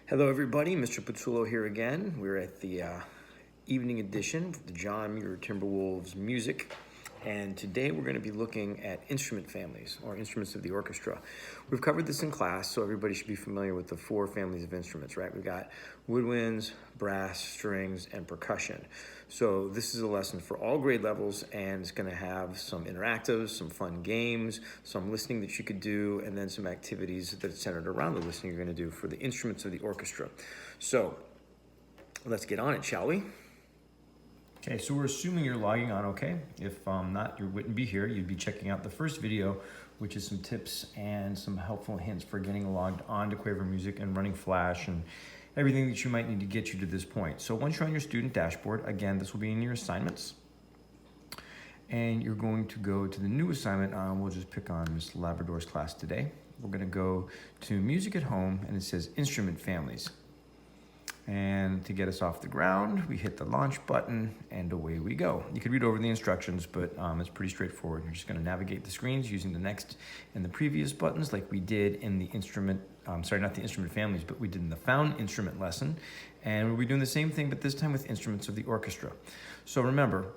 Hello everybody, Mr. Pizzullo here again. We're at the evening edition of the John Muir Timberwolves music. And today we're going to be looking at instrument families, or instruments of the orchestra. We've covered this in class, so everybody should be familiar with the four families of instruments, right? We've got woodwinds, brass, strings, and percussion. So this is a lesson for all grade levels, and it's going to have some interactives, some fun games, some listening that you could do, and then some activities that are centered around the listening you're going to do for the instruments of the orchestra. So let's get on it, shall we? Okay, so we're assuming you're logging on okay. If not, you wouldn't be here. You'd be checking out the first video, which is some tips and some helpful hints for getting logged on to Quaver Music and running Flash and everything that you might need to get you to this point. So once you're on your student dashboard, again, this will be in your assignments. And you're going to go to the new assignment. We'll just pick on Miss Labrador's class today. We're gonna go to Music at Home, and it says Instrument Families. And to get us off the ground, we hit the launch button and away we go. You could read over the instructions, but it's pretty straightforward. You're just gonna navigate the screens using the next and the previous buttons like we did in the instrument, sorry, not the instrument families, but we did in the found instrument lesson. And we'll be doing the same thing, but this time with instruments of the orchestra. So remember,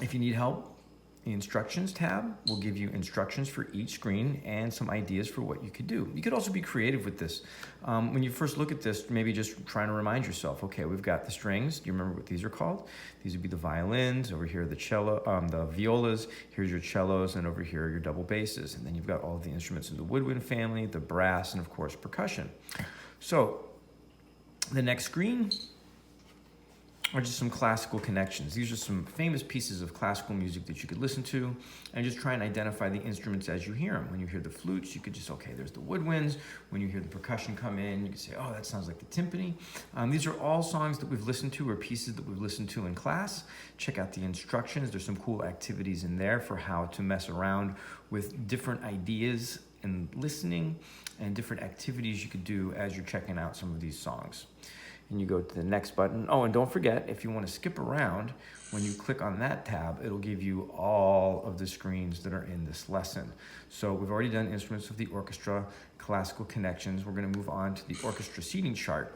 if you need help, the instructions tab will give you instructions for each screen and some ideas for what you could do. You could also be creative with this. When you first look at this, maybe just trying to remind yourself, okay, we've got the strings. Do you remember what these are called? These would be the violins. Over here, the cello, the violas. Here's your cellos, and over here are your double basses. And then you've got all of the instruments in the woodwind family, the brass, and of course, percussion. So the next screen are just some classical connections. These are some famous pieces of classical music that you could listen to and just try and identify the instruments as you hear them. When you hear the flutes, you could just, okay, there's the woodwinds. When you hear the percussion come in, you can say, oh, that sounds like the timpani. These are all songs that we've listened to or pieces that we've listened to in class. Check out the instructions. There's some cool activities in there for how to mess around with different ideas and listening and different activities you could do as you're checking out some of these songs. And you go to the next button. Oh, and don't forget, if you want to skip around, when you click on that tab, it'll give you all of the screens that are in this lesson. So we've already done instruments of the orchestra, classical connections. We're going to move on to the orchestra seating chart.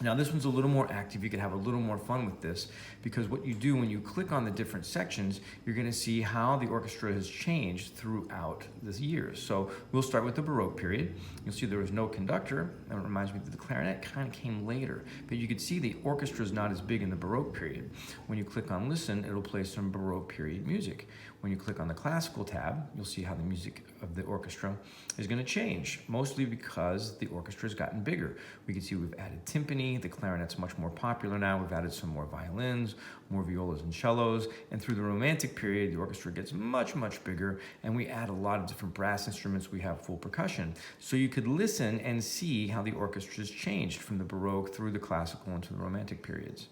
Now this one's a little more active. You can have a little more fun with this because what you do when you click on the different sections, you're going to see how the orchestra has changed throughout the years. So we'll start with the Baroque period. You'll see there was no conductor. That reminds me that the clarinet kind of came later, but you can see the orchestra is not as big in the Baroque period. When you click on listen, it'll play some Baroque period music. When you click on the classical tab, you'll see how the music of the orchestra is going to change, mostly because the orchestra has gotten bigger. We can see we've added timpani. The clarinet's much more popular now. We've added some more violins, more violas and cellos. And through the Romantic period, the orchestra gets much, much bigger. And we add a lot of different brass instruments. We have full percussion. So you could listen and see how the orchestra's changed from the Baroque through the classical into the Romantic periods.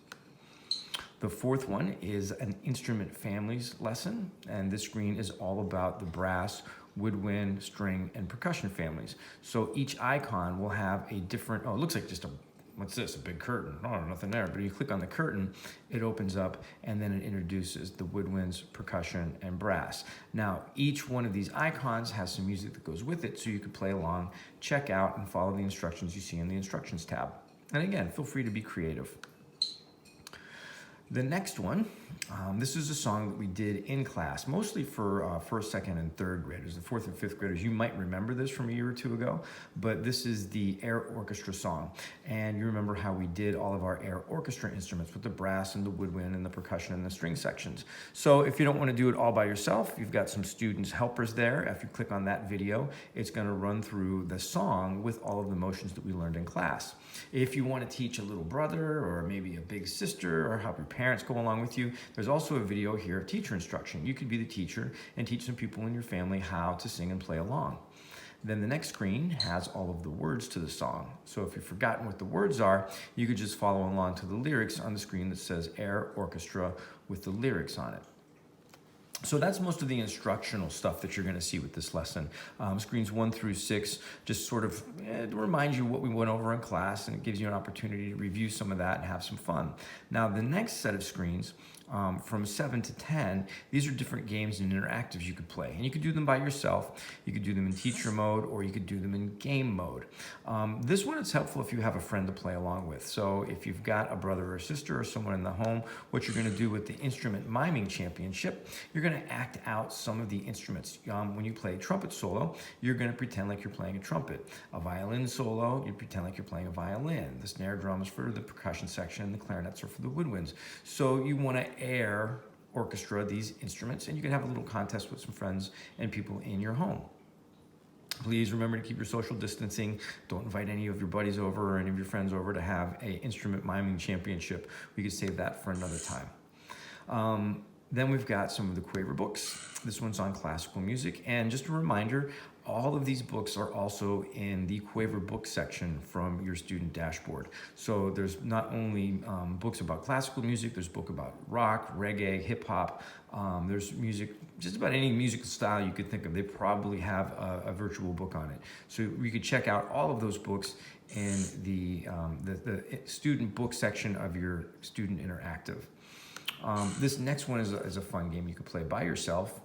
The fourth one is an instrument families lesson, and this screen is all about the brass, woodwind, string, and percussion families. So each icon will have a different, oh, it looks like just a, what's this, a big curtain? Oh, nothing there. But if you click on the curtain, it opens up, and then it introduces the woodwinds, percussion, and brass. Now, each one of these icons has some music that goes with it, so you could play along, check out, and follow the instructions you see in the instructions tab. And again, feel free to be creative. The next one, this is a song that we did in class, mostly for first, second, and third graders. The fourth and fifth graders, you might remember this from a year or two ago, but this is the air orchestra song. And you remember how we did all of our air orchestra instruments with the brass and the woodwind and the percussion and the string sections. So if you don't want to do it all by yourself, you've got some students helpers there. If you click on that video, it's going to run through the song with all of the motions that we learned in class. If you want to teach a little brother or maybe a big sister or help your parents go along with you, there's also a video here of teacher instruction. You could be the teacher and teach some people in your family how to sing and play along. Then the next screen has all of the words to the song. So if you've forgotten what the words are, you could just follow along to the lyrics on the screen that says Air Orchestra with the lyrics on it. So that's most of the instructional stuff that you're going to see with this lesson. Screens 1 through 6 just sort of remind you what we went over in class, and it gives you an opportunity to review some of that and have some fun. Now, the next set of screens from 7 to 10, these are different games and interactives you could play. And you could do them by yourself, you could do them in teacher mode, or you could do them in game mode. This one is helpful if you have a friend to play along with. So if you've got a brother or sister or someone in the home, what you're gonna do with the Instrument Miming Championship, you're gonna act out some of the instruments. When you play trumpet solo, you're gonna pretend like you're playing a trumpet. A violin solo, you pretend like you're playing a violin. The snare drum is for the percussion section, and the clarinets are for the woodwinds. So you wanna air orchestra these instruments, and you can have a little contest with some friends and people in your home. Please remember to keep your social distancing. Don't invite any of your buddies over or any of your friends over to have an instrument miming championship. We could save that for another time. Then we've got some of the Quaver books. This one's on classical music. And just a reminder, all of these books are also in the Quaver book section from your student dashboard. So there's not only books about classical music, there's books about rock, reggae, hip hop. There's music, just about any musical style you could think of. They probably have a virtual book on it. So you could check out all of those books in the student book section of your student interactive. This next one is a fun game you can play by yourself,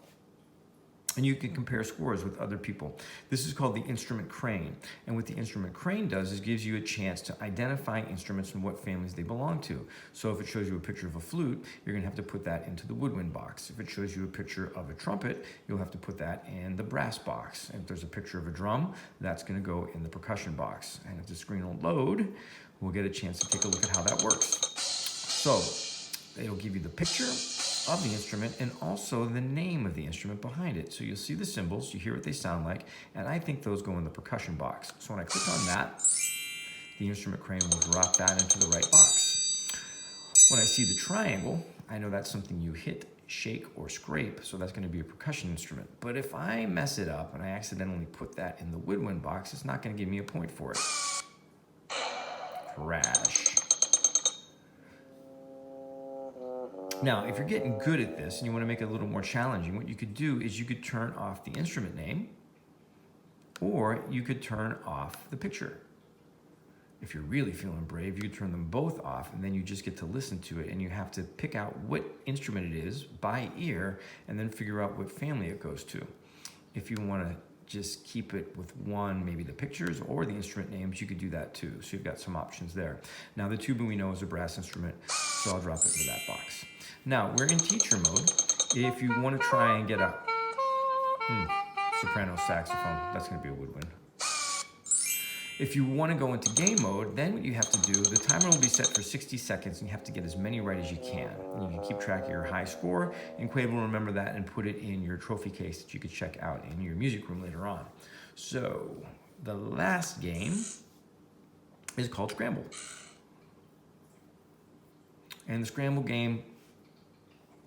and you can compare scores with other people. This is called the Instrument Crane. And what the Instrument Crane does is gives you a chance to identify instruments and what families they belong to. So if it shows you a picture of a flute, you're gonna have to put that into the woodwind box. If it shows you a picture of a trumpet, you'll have to put that in the brass box. And if there's a picture of a drum, that's gonna go in the percussion box. And if the screen will load, we'll get a chance to take a look at how that works. So it'll give you the picture of the instrument and also the name of the instrument behind it. So you'll see the symbols, you hear what they sound like, and I think those go in the percussion box. So when I click on that, the Instrument Crane will drop that into the right box. When I see the triangle, I know that's something you hit, shake, or scrape, so that's gonna be a percussion instrument. But if I mess it up and I accidentally put that in the woodwind box, it's not gonna give me a point for it. Crash. Now, if you're getting good at this and you want to make it a little more challenging, what you could do is you could turn off the instrument name, or you could turn off the picture. If you're really feeling brave, you could turn them both off, and then you just get to listen to it, and you have to pick out what instrument it is by ear, and then figure out what family it goes to. If you want to just keep it with one, maybe the pictures or the instrument names, you could do that too. So you've got some options there. Now the tuba we know is a brass instrument, so I'll drop it into that box. Now we're in teacher mode. If you want to try and get a soprano saxophone, that's going to be a woodwind. If you want to go into game mode, then what you have to do, the timer will be set for 60 seconds and you have to get as many right as you can. And you can keep track of your high score, and Quaver will remember that and put it in your trophy case that you could check out in your music room later on. So the last game is called Scramble. And the Scramble game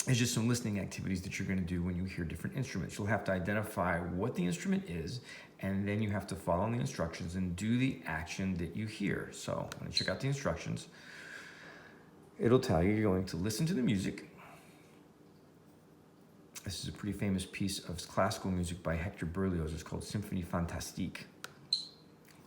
is just some listening activities that you're going to do when you hear different instruments. You'll have to identify what the instrument is, and then you have to follow the instructions and do the action that you hear. So when you check out the instructions, it'll tell you you're going to listen to the music. This is a pretty famous piece of classical music by Hector Berlioz. It's called Symphonie Fantastique.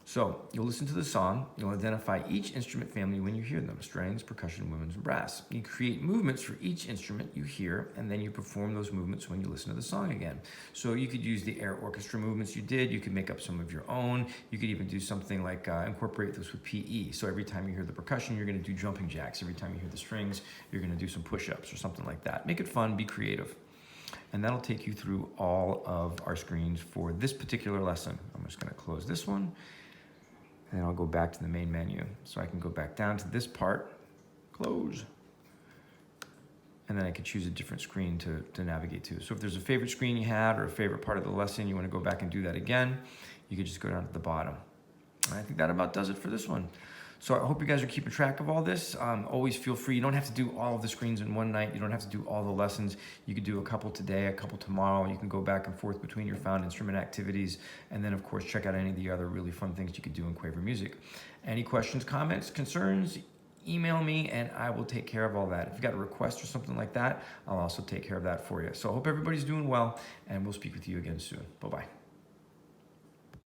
So you'll listen to the song, you'll identify each instrument family when you hear them: strings, percussion, woodwinds, and brass. You create movements for each instrument you hear, and then you perform those movements when you listen to the song again. So you could use the air orchestra movements you did, you could make up some of your own, you could even do something like incorporate this with PE. So every time you hear the percussion, you're gonna do jumping jacks. Every time you hear the strings, you're gonna do some push-ups or something like that. Make it fun, be creative. And that'll take you through all of our screens for this particular lesson. I'm just gonna close this one, and I'll go back to the main menu. So I can go back down to this part, close, and then I can choose a different screen to navigate to. So if there's a favorite screen you had or a favorite part of the lesson, you wanna go back and do that again, you could just go down to the bottom. And I think that about does it for this one. So I hope you guys are keeping track of all this. Always feel free. You don't have to do all of the screens in one night. You don't have to do all the lessons. You could do a couple today, a couple tomorrow. You can go back and forth between your found instrument activities. And then, of course, check out any of the other really fun things you could do in Quaver Music. Any questions, comments, concerns, email me and I will take care of all that. If you've got a request or something like that, I'll also take care of that for you. So I hope everybody's doing well, and we'll speak with you again soon. Bye-bye.